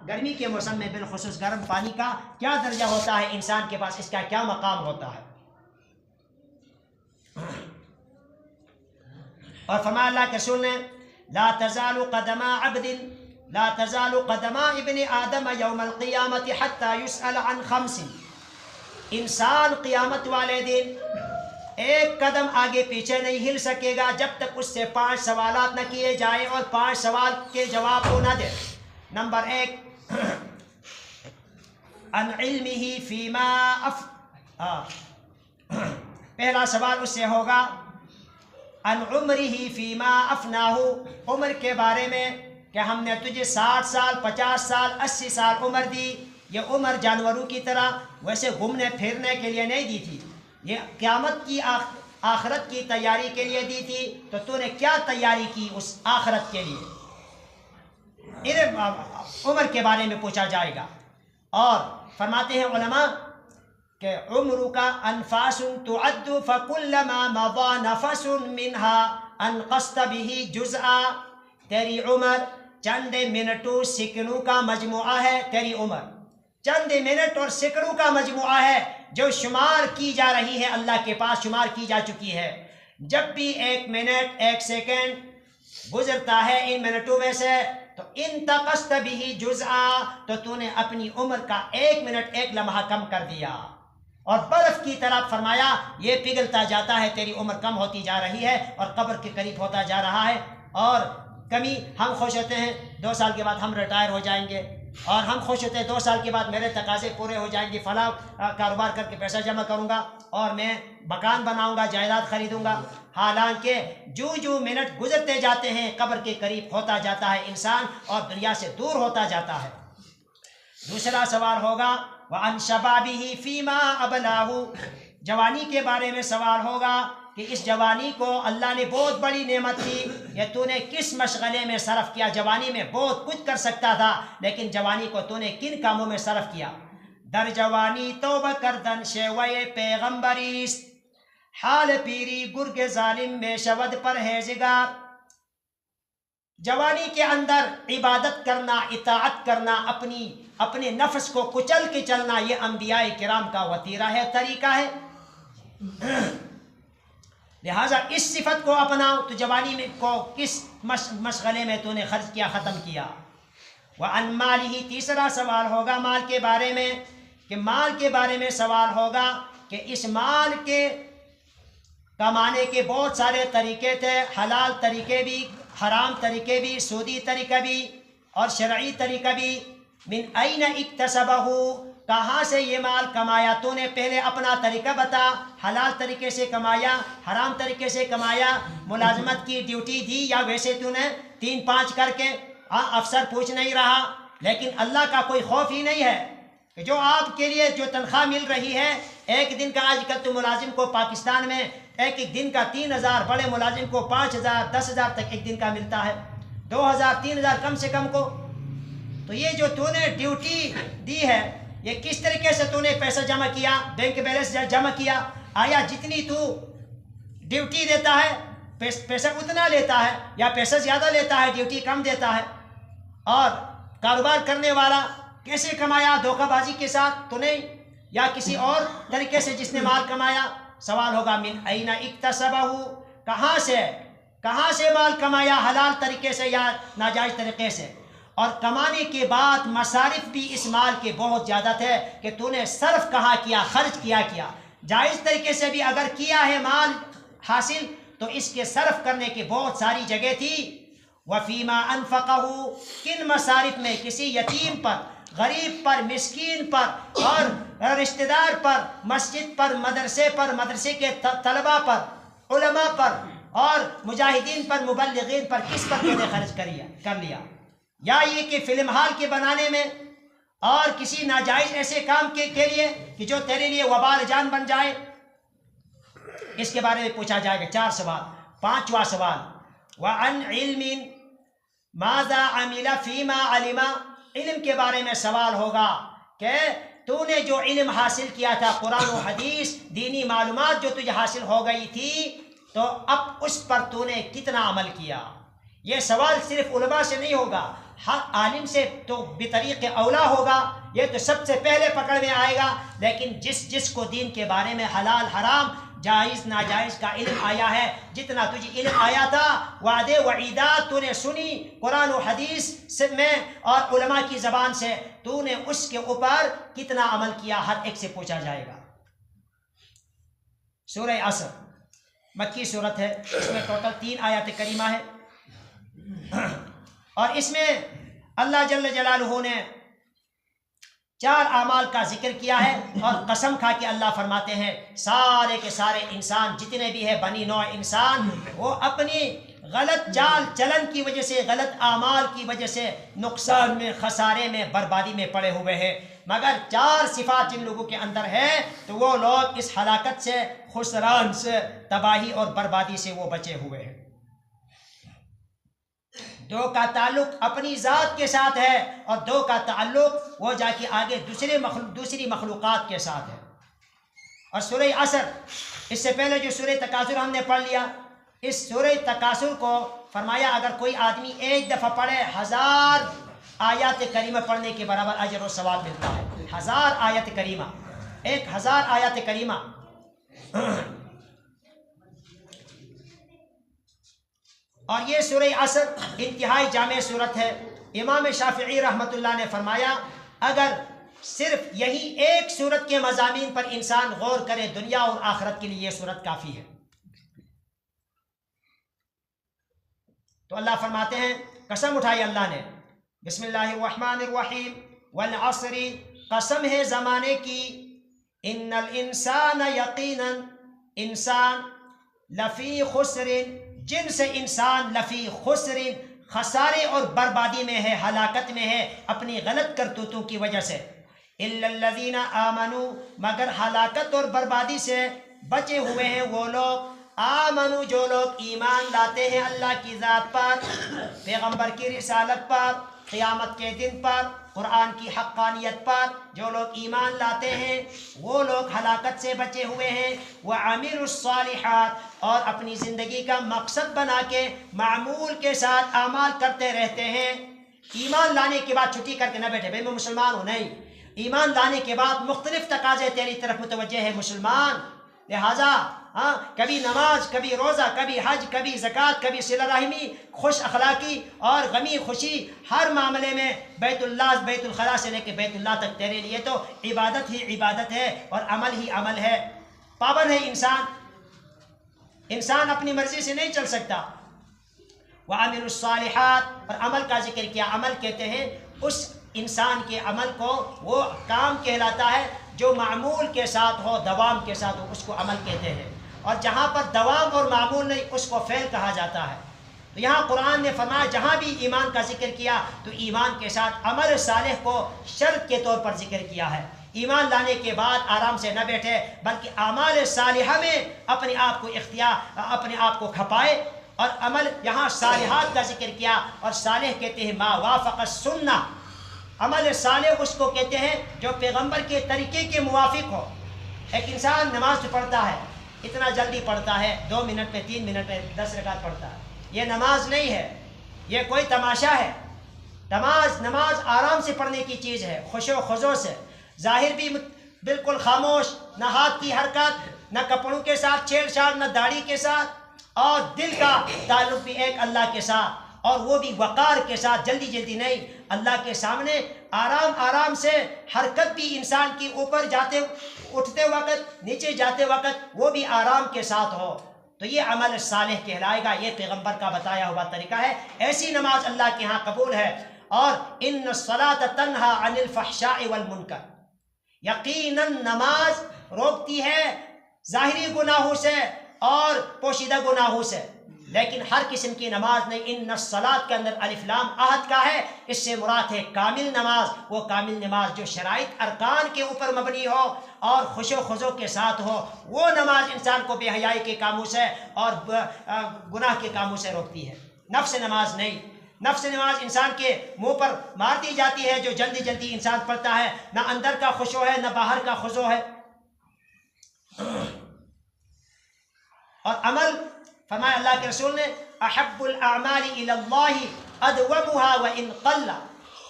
گرمی کے موسم میں بالخصوص گرم پانی کا کیا درجہ ہوتا ہے انسان کے پاس، اس کا کیا مقام ہوتا ہے۔ اور فرمایا اللہ کے رسول نے لا تزال قدما ابن آدم یوم القیامت حتی یسأل عن خمس، انسان قیامت والے دن ایک قدم آگے پیچھے نہیں ہل سکے گا جب تک اس سے 5 سوالات نہ کیے جائیں اور 5 سوال کے جواب کو نہ دے۔ نمبر 1 عن علمہ فیما پہلا سوال اس سے ہوگا عن عمرہ فیما افناہ، عمر کے بارے میں کہ ہم نے تجھے 60 سال 50 سال 80 سال عمر دی، یہ عمر جانوروں کی طرح ویسے گھومنے پھرنے کے لیے نہیں دی تھی، یہ قیامت کی آخرت کی تیاری کے لیے دی تھی، تو تو نے کیا تیاری کی اس آخرت کے لیے، عمر کے بارے میں پوچھا جائے گا۔ اور فرماتے ہیں علماء کہ عمر کا انفاس تعد فکلما مضى نفس منها انقصت به جزءا، تیری عمر چند منٹوں سیکنڈوں کا مجموعہ ہے، تیری عمر چند منٹ اور سیکنڈوں کا مجموعہ ہے جو شمار کی جا رہی ہے، اللہ کے پاس شمار کی جا چکی ہے۔ جب بھی 1 منٹ 1 سیکنڈ گزرتا ہے ان منٹوں میں سے تو انتقصت به جزءا، تو نے اپنی عمر کا 1 منٹ 1 لمحہ کم کر دیا۔ اور برف کی طرح فرمایا یہ پگھلتا جاتا ہے، تیری عمر کم ہوتی جا رہی ہے اور قبر کے قریب ہوتا جا رہا ہے۔ اور کمی ہم خوش ہوتے ہیں 2 سال کے بعد ہم ریٹائر ہو جائیں گے، اور ہم خوش ہوتے ہیں 2 سال کے بعد میرے تقاضے پورے ہو جائیں گے، فلاں کاروبار کر کے پیسہ جمع کروں گا اور میں مکان بناؤں گا، جائیداد خریدوں گا۔ حالانکہ جو منٹ گزرتے جاتے ہیں قبر کے قریب ہوتا جاتا ہے انسان اور دنیا سے دور ہوتا جاتا ہے۔ دوسرا سوال ہوگا وَعَنْ شَبَابِهِ فِيمَا أَبْلَاهُ، جوانی کے بارے میں سوال ہوگا کہ اس جوانی کو اللہ نے بہت بڑی نعمت دی، یا تو نے کس مشغلے میں صرف کیا، جوانی میں بہت کچھ کر سکتا تھا لیکن جوانی کو تو نے کن کاموں میں صرف کیا۔ در جوانی توبہ کردن شیوے پیغمبریست، حال پیری گرگ ظالم میں شود پرہیزگار، جوانی کے اندر عبادت کرنا، اطاعت کرنا، اپنے نفس کو کچل کے چلنا، یہ انبیاء کرام کا وتیرہ ہے، طریقہ ہے۔ لہٰذا اس صفت کو اپناؤ۔ تو جوانی میں کو کس مشغلے میں تو نے خرچ کیا، ختم کیا۔ وَعَنْ مَالِهِ، تیسرا سوال ہوگا مال کے بارے میں، کہ مال کے بارے میں سوال ہوگا کہ اس مال کے کمانے کے بہت سارے طریقے تھے، حلال طریقے بھی، حرام طریقے بھی، سودی طریقہ بھی اور شرعی طریقہ بھی۔ من این اکتسبہ، کہاں سے یہ مال کمایا، تو نے پہلے اپنا طریقہ بتا، حلال طریقے سے کمایا، حرام طریقے سے کمایا، ملازمت کی ڈیوٹی دی یا ویسے تو نے 3-5 کر کے، افسر پوچھ نہیں رہا، لیکن اللہ کا کوئی خوف ہی نہیں ہے کہ جو آپ کے لیے جو تنخواہ مل رہی ہے ایک دن کا، آج کل تو ملازم کو پاکستان میں ایک دن کا 3000، بڑے ملازم کو 5000 10,000 تک ایک دن کا ملتا ہے، 2000 3000 کم سے کم کو۔ تو یہ جو تو نے ڈیوٹی دی ہے یہ کس طریقے سے تو نے پیسہ جمع کیا، بینک بیلنس جمع کیا، آیا جتنی تو ڈیوٹی دیتا ہے پیسہ اتنا لیتا ہے یا پیسہ زیادہ لیتا ہے، ڈیوٹی کم دیتا ہے؟ اور کاروبار کرنے والا کیسے کمایا، دھوکہ بازی کے ساتھ تو نہیں، یا کسی اور طریقے سے جس نے مال کمایا؟ سوال ہوگا من این اکتسبہ، کہاں سے مال کمایا، حلال طریقے سے یا ناجائز طریقے سے؟ اور کمانے کے بعد مصارف بھی اس مال کے بہت زیادہ تھے کہ تو نے صرف کہاں کیا، خرچ کیا جائز طریقے سے بھی اگر کیا ہے مال حاصل تو اس کے صرف کرنے کی بہت ساری جگہ تھی۔ وفیما انفقہ، کن مصارف میں، کسی یتیم پر، غریب پر، مسکین پر اور رشتہ دار پر، مسجد پر، مدرسے کے طلباء پر، علماء پر اور مجاہدین پر، مبلغین پر، کس پر تو نے خرچ کر لیا؟ یا یہ کہ فلم ہال کے بنانے میں اور کسی ناجائز ایسے کام کے لیے کہ جو تیرے لیے وبال جان بن جائے؟ اس کے بارے میں پوچھا جائے گا 4 سوال۔ 5واں سوال وَعَنْ عِلْمٍ مَاذَا عَمِلَ فِيمَا عَلِمَ، علم کے بارے میں سوال ہوگا کہ تو نے جو علم حاصل کیا تھا، قرآن و حدیث، دینی معلومات جو تجھے حاصل ہو گئی تھی، تو اب اس پر تو نے کتنا عمل کیا؟ یہ سوال صرف علماء سے نہیں ہوگا، حق عالم سے تو بطریق اولا ہوگا، یہ تو سب سے پہلے پکڑ میں آئے گا، لیکن جس کو دین کے بارے میں حلال حرام جائز ناجائز کا علم آیا ہے، جتنا تجھے علم آیا تھا، وعدے وعیدات تو نے سنی قرآن و حدیث میں اور علماء کی زبان سے، تو نے اس کے اوپر کتنا عمل کیا، ہر ایک سے پوچھا جائے گا۔ سورہ عصر مکی صورت ہے، اس میں ٹوٹل 3 آیات کریمہ ہے، اور اس میں اللہ جل جلالہ نے 4 اعمال کا ذکر کیا ہے، اور قسم کھا کے اللہ فرماتے ہیں سارے کے سارے انسان جتنے بھی ہیں بنی نوع انسان، وہ اپنی غلط چال چلن کی وجہ سے، غلط اعمال کی وجہ سے نقصان میں، خسارے میں، بربادی میں پڑے ہوئے ہیں، مگر 4 صفات جن لوگوں کے اندر ہے تو وہ لوگ اس ہلاکت سے، خسران سے، تباہی اور بربادی سے وہ بچے ہوئے ہیں۔ 2 کا تعلق اپنی ذات کے ساتھ ہے، اور 2 کا تعلق وہ جا کے آگے دوسری مخلوقات کے ساتھ ہے۔ اور سورہ عصر، اس سے پہلے جو سورہ تکاثر ہم نے پڑھ لیا، اس سورہ تکاثر کو فرمایا اگر کوئی آدمی ایک دفعہ پڑھے 1000 آیات کریمہ پڑھنے کے برابر اجر و ثواب ملتا ہے۔ 1000 آیت کریمہ، 1000 آیات کریمہ۔ اور یہ سورہ عصر انتہائی جامع صورت ہے۔ امام شافعی رحمۃ اللہ نے فرمایا اگر صرف یہی ایک صورت کے مضامین پر انسان غور کرے دنیا اور آخرت کے لیے یہ صورت کافی ہے۔ تو اللہ فرماتے ہیں، قسم اٹھائی اللہ نے، بسم اللہ الرحمن الرحیم، والعصر، قسم ہے زمانے کی، ان الانسان، یقینا انسان، لفی خسر، جن سے انسان لفی خسر، خسارے اور بربادی میں ہے، ہلاکت میں ہے اپنی غلط کرتوتوں کی وجہ سے، الا الذین آمنوا، مگر ہلاکت اور بربادی سے بچے ہوئے ہیں وہ لوگ، آمنو، جو لوگ ایمان لاتے ہیں اللہ کی ذات پر، پیغمبر کی رسالت پر، قیامت کے دن پر، قرآن کی حقانیت پر جو لوگ ایمان لاتے ہیں وہ لوگ ہلاکت سے بچے ہوئے ہیں۔ وعاملوا الصالحات، اور اپنی زندگی کا مقصد بنا کے معمول کے ساتھ اعمال کرتے رہتے ہیں۔ ایمان لانے کے بعد چھٹی کر کے نہ بیٹھے بھائی میں مسلمان ہوں، نہیں، ایمان لانے کے بعد مختلف تقاضے تیری طرف متوجہ ہے مسلمان، لہٰذا کبھی نماز، کبھی روزہ، کبھی حج، کبھی زکوٰۃ، کبھی صلہ رحمی، خوش اخلاقی اور غمی خوشی، ہر معاملے میں بیت اللہ، بیت الخلاء سے لے کے بیت اللہ تک تیرے لیے تو عبادت ہی عبادت ہے اور عمل ہی عمل ہے۔ پابند ہے انسان اپنی مرضی سے نہیں چل سکتا۔ وعاملوا الصالحات، اور عمل کا ذکر کیا، عمل کہتے ہیں اس انسان کے عمل کو، وہ کام کہلاتا ہے جو معمول کے ساتھ ہو، دوام کے ساتھ ہو، اس کو عمل کہتے ہیں، اور جہاں پر دوام اور معمول نہیں اس کو فعل کہا جاتا ہے۔ تو یہاں قرآن نے فرمایا جہاں بھی ایمان کا ذکر کیا تو ایمان کے ساتھ عمل صالح کو شرط کے طور پر ذکر کیا ہے۔ ایمان لانے کے بعد آرام سے نہ بیٹھے بلکہ اعمال صالحہ میں اپنے آپ کو اپنے آپ کو کھپائے، اور عمل یہاں صالحات کا ذکر کیا، اور صالح کہتے ہیں ما وافق السنہ، عمل صالح اس کو کہتے ہیں جو پیغمبر کے طریقے کے موافق ہو۔ ایک انسان نماز پڑھتا ہے، اتنا جلدی پڑھتا ہے، 2 منٹ میں 3 منٹ میں 10 رکعت پڑھتا ہے، یہ نماز نہیں ہے، یہ کوئی تماشا ہے۔ نماز آرام سے پڑھنے کی چیز ہے، خشوع و خضوع سے، ظاہر بھی بالکل خاموش، نہ ہاتھ کی حرکت، نہ کپڑوں کے ساتھ چھیڑ چھاڑ، نہ داڑھی کے ساتھ، اور دل کا تعلق بھی ایک اللہ کے ساتھ، اور وہ بھی وقار کے ساتھ، جلدی جلدی نہیں، اللہ کے سامنے آرام آرام سے، حرکت بھی انسان کی اوپر جاتے اٹھتے وقت، نیچے جاتے وقت وہ بھی آرام کے ساتھ ہو، تو یہ عمل صالح کہلائے گا۔ یہ پیغمبر کا بتایا ہوا طریقہ ہے، ایسی نماز اللہ کے ہاں قبول ہے۔ اور ان الصلاۃ تنہا عن الفحشاء والمنکر، یقیناً نماز روکتی ہے ظاہری گناہوں سے اور پوشیدہ گناہوں سے، لیکن ہر قسم کی نماز نہیں۔ ان الصلاۃ کے اندر الف لام عہد کا ہے، اس سے مراد ہے کامل نماز، وہ کامل نماز جو شرائط ارکان کے اوپر مبنی ہو اور خشوع و خضوع کے ساتھ ہو، وہ نماز انسان کو بے حیائی کے کاموں سے اور گناہ کے کاموں سے روکتی ہے، نفس نماز نہیں۔ نفس نماز انسان کے منہ پر مار دی جاتی ہے، جو جلدی جلدی انسان پڑھتا ہے، نہ اندر کا خشوع ہے نہ باہر کا خضوع ہے۔ اور عمل، فرمایا اللہ کے رسول نے احب الاعمال الی اللہ ادومها وان قل،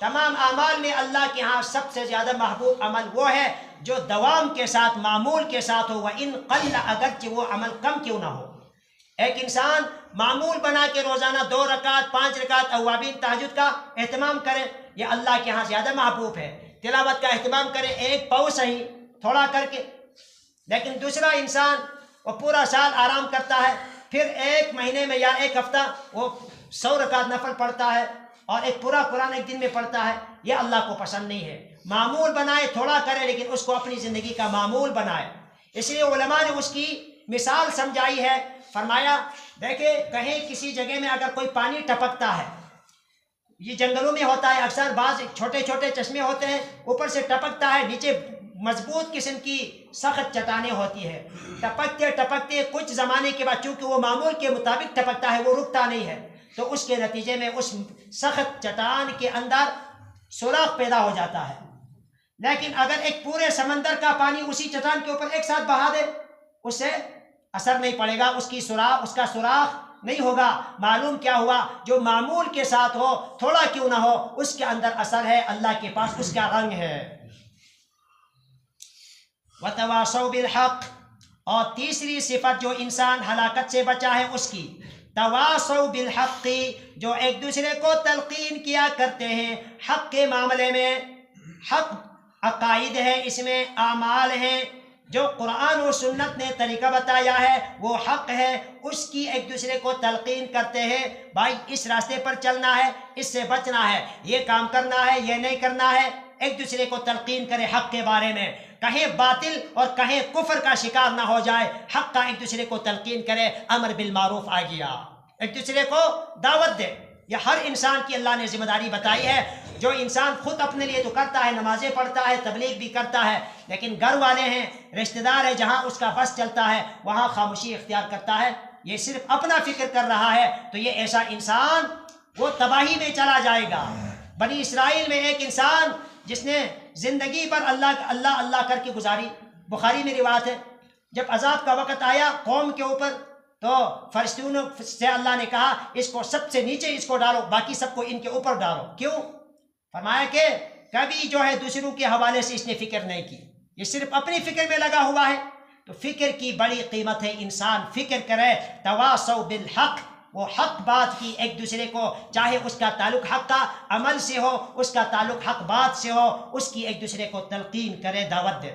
تمام اعمال میں اللہ کے ہاں سب سے زیادہ محبوب عمل وہ ہے جو دوام کے ساتھ، معمول کے ساتھ ہو، وان قل، اگرچہ وہ عمل کم کیوں نہ ہو۔ ایک انسان معمول بنا کے روزانہ 2 رکعت 5 رکعت اوابین تہجد کا اہتمام کرے، یہ اللہ کے ہاں زیادہ محبوب ہے۔ تلاوت کا اہتمام کرے، 1 پاؤ صحیح تھوڑا کر کے، لیکن دوسرا انسان وہ پورا سال آرام کرتا ہے، پھر 1 مہینے میں یا 1 ہفتہ وہ 100 رکعت نفل پڑھتا ہے اور ایک پورا قرآن ایک دن میں پڑھتا ہے، یہ اللہ کو پسند نہیں ہے۔ معمول بنائے، تھوڑا کرے، لیکن اس کو اپنی زندگی کا معمول بنائے۔ اس لیے علماء نے اس کی مثال سمجھائی ہے، فرمایا دیکھیں کہیں کسی جگہ میں اگر کوئی پانی ٹپکتا ہے، یہ جنگلوں میں ہوتا ہے اکثر، بعض چھوٹے چھوٹے چشمے ہوتے ہیں، اوپر سے ٹپکتا ہے، نیچے مضبوط قسم کی سخت چٹانیں ہوتی ہے، ٹپکتے ٹپکتے کچھ زمانے کے بعد چونکہ وہ معمول کے مطابق ٹپکتا ہے، وہ رکتا نہیں ہے، تو اس کے نتیجے میں اس سخت چٹان کے اندر سوراخ پیدا ہو جاتا ہے۔ لیکن اگر ایک پورے سمندر کا پانی اسی چٹان کے اوپر ایک ساتھ بہا دے، اس سے اثر نہیں پڑے گا، اس کا سوراخ نہیں ہوگا۔ معلوم کیا ہوا؟ جو معمول کے ساتھ ہو، تھوڑا کیوں نہ ہو، اس کے اندر اثر ہے، اللہ کے پاس اس کا رنگ ہے۔ وَتَوَاصَوْا بِالْحَقِّ، اور تیسری صفت جو انسان ہلاکت سے بچا ہے اس کی، تواصوا بالحق، جو ایک دوسرے کو تلقین کیا کرتے ہیں حق کے معاملے میں۔ حق عقائد ہے، اس میں اعمال ہیں، جو قرآن و سنت نے طریقہ بتایا ہے وہ حق ہے، اس کی ایک دوسرے کو تلقین کرتے ہیں، بھائی اس راستے پر چلنا ہے، اس سے بچنا ہے، یہ کام کرنا ہے، یہ نہیں کرنا ہے، ایک دوسرے کو تلقین کرے حق کے بارے میں، کہیں باطل اور کہیں کفر کا شکار نہ ہو جائے، حق کا ایک دوسرے کو تلقین کرے۔ امر بالمعروف آ گیا، ایک دوسرے کو دعوت دے، یہ ہر انسان کی اللہ نے ذمہ داری بتائی ہے۔ جو انسان خود اپنے لیے تو کرتا ہے، نمازیں پڑھتا ہے، تبلیغ بھی کرتا ہے، لیکن گھر والے ہیں، رشتہ دار ہے، جہاں اس کا بس چلتا ہے وہاں خاموشی اختیار کرتا ہے، یہ صرف اپنا فکر کر رہا ہے، تو یہ ایسا انسان وہ تباہی میں چلا جائے گا۔ بنی اسرائیل میں ایک انسان جس نے زندگی پر اللہ اللہ اللہ کر کے گزاری، بخاری میں روایت ہے، جب عذاب کا وقت آیا قوم کے اوپر تو فرشتوں سے اللہ نے کہا اس کو سب سے نیچے اس کو ڈالو، باقی سب کو ان کے اوپر ڈالو۔ کیوں؟ فرمایا کہ کبھی جو ہے دوسروں کے حوالے سے اس نے فکر نہیں کی، یہ صرف اپنی فکر میں لگا ہوا ہے۔ تو فکر کی بڑی قیمت ہے، انسان فکر کرے، تواصوا بالحق، وہ حق بات کی ایک دوسرے کو، چاہے اس کا تعلق حق کا عمل سے ہو، اس کا تعلق حق بات سے ہو، اس کی ایک دوسرے کو تلقین کرے، دعوت دے۔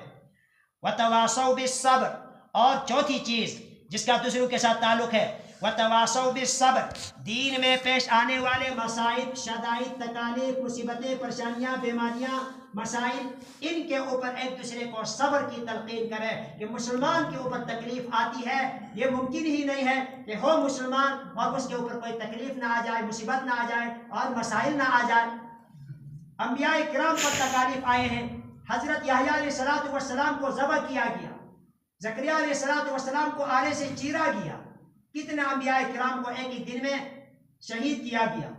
وتواصوا بالصبر، اور چوتھی چیز جس کا دوسروں کے ساتھ تعلق ہے، وتواصوا بالصبر، دین میں پیش آنے والے مصائب، شدائد، تکالیف، مصیبتیں، پریشانیاں، بیماریاں، مسائل، ان کے اوپر ایک دوسرے کو صبر کی تلقین کرے۔ کہ مسلمان کے اوپر تکلیف آتی ہے، یہ ممکن ہی نہیں ہے کہ ہو مسلمان اور اس کے اوپر کوئی تکلیف نہ آ جائے، مصیبت نہ آ جائے اور مسائل نہ آ جائے۔ انبیاء کرام پر تکالیف آئے ہیں، حضرت یحییٰ علیہ السلام کو ذبح کیا گیا، زکریا علیہ السلام کو آرے سے چیرا گیا، کتنے انبیاء کرام کو ایک ہی دن میں شہید کیا گیا۔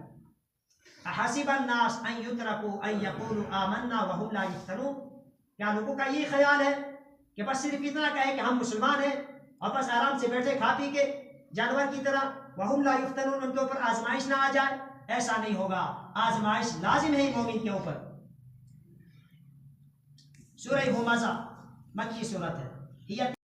احسب الناس ان یترکوا ان یقولوا آمنا وهم لا یفتنون، کیا لوگوں کا یہ خیال ہے کہ بس صرف اتنا کہے کہ ہم مسلمان ہیں اور بس آرام سے بیٹھے کھا پی کے جانور کی طرح، وهم لا یفتنون، ان کے اوپر آزمائش نہ آ جائے؟ ایسا نہیں ہوگا، آزمائش لازم ہے مومن کے اوپر۔ سورہ ہمزہ مکی صورت ہے،